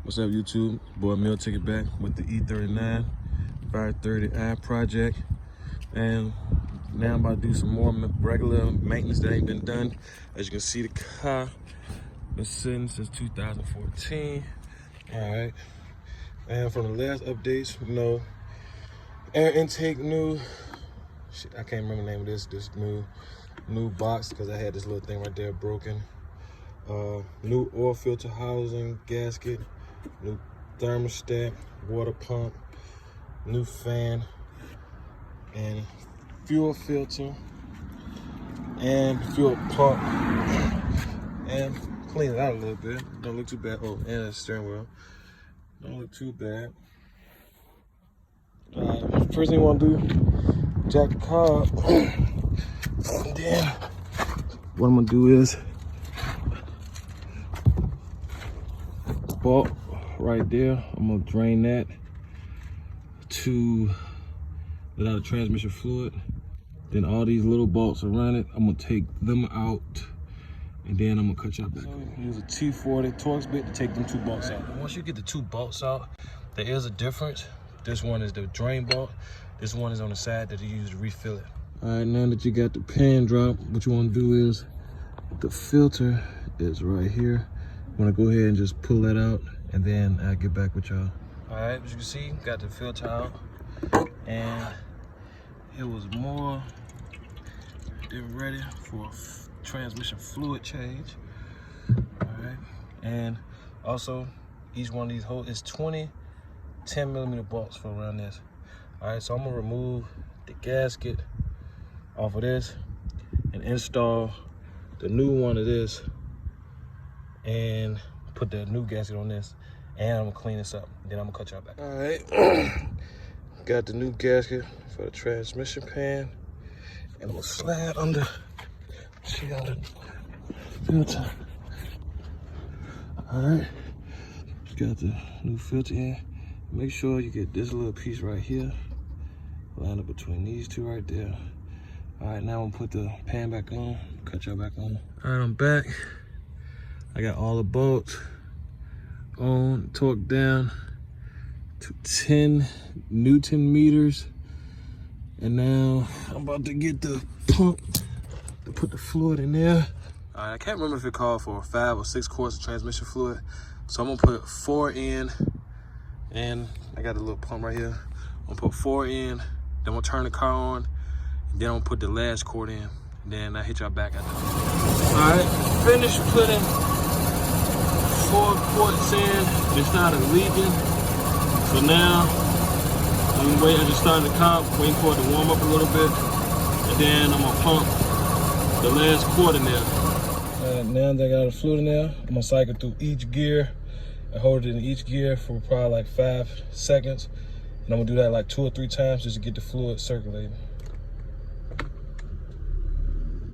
What's up, YouTube? Boy Mill took it back with the E39 530i project, and now I'm about to do some more regular maintenance that ain't been done. As you can see, the car been sitting since 2014. All right, and from the last updates, you know, air intake new. Shit, I can't remember the name of this new box because I had this little thing right there broken. New oil filter housing, gasket, new thermostat, water pump, new fan, and fuel filter, and fuel pump, and clean it out a little bit. Don't look too bad. Oh, and a steering wheel. Don't look too bad. First thing you want to do, jack the car up. And then what I'm gonna do is bolt right there. I'm gonna drain that to let out the transmission fluid. Then all these little bolts around it, I'm gonna take them out, and then I'm gonna cut y'all back. So use a T40 Torx bit to take them two bolts out. Once you get the two bolts out, there is a difference. This one is the drain bolt. This one is on the side that you use to refill it. All right, now that you got the pan drop, what you wanna do is, the filter is right here. I'm gonna go ahead and just pull that out, and then I'll get back with y'all. All right, as you can see, got the filter out, and it was more than ready for a transmission fluid change. All right, and also each one of these holes is 20 10mm bolts for around this. All right, so I'm gonna remove the gasket off of this and install the new one of this, and put the new gasket on this, and I'm gonna clean this up. Then I'm gonna cut y'all back. All right, got the new gasket for the transmission pan, and I'm gonna slide under, see how the filter. All right, got the new filter in. Make sure you get this little piece right here, line up between these two right there. All right, now I'm gonna put the pan back on, cut y'all back on. All right, I'm back. I got all the bolts on, torqued down to 10 Newton meters. And now I'm about to get the pump to put the fluid in there. All right, I can't remember if it called for 5 or 6 quarts of transmission fluid. So I'm gonna put 4 in, and I got a little pump right here. I'm gonna put 4 in, then I'm gonna turn the car on, and then I'm gonna put the last quart in. And then I hit y'all back after that. All right, finished putting 4 quarts in. It started leaking. So now I'm waiting. I just started the car, waiting for it to warm up a little bit, and then I'm gonna pump the last quart in there. Now that I got the fluid in there, I'm gonna cycle through each gear and hold it in each gear for probably like 5 seconds. And I'm gonna do that like 2 or 3 times just to get the fluid circulating.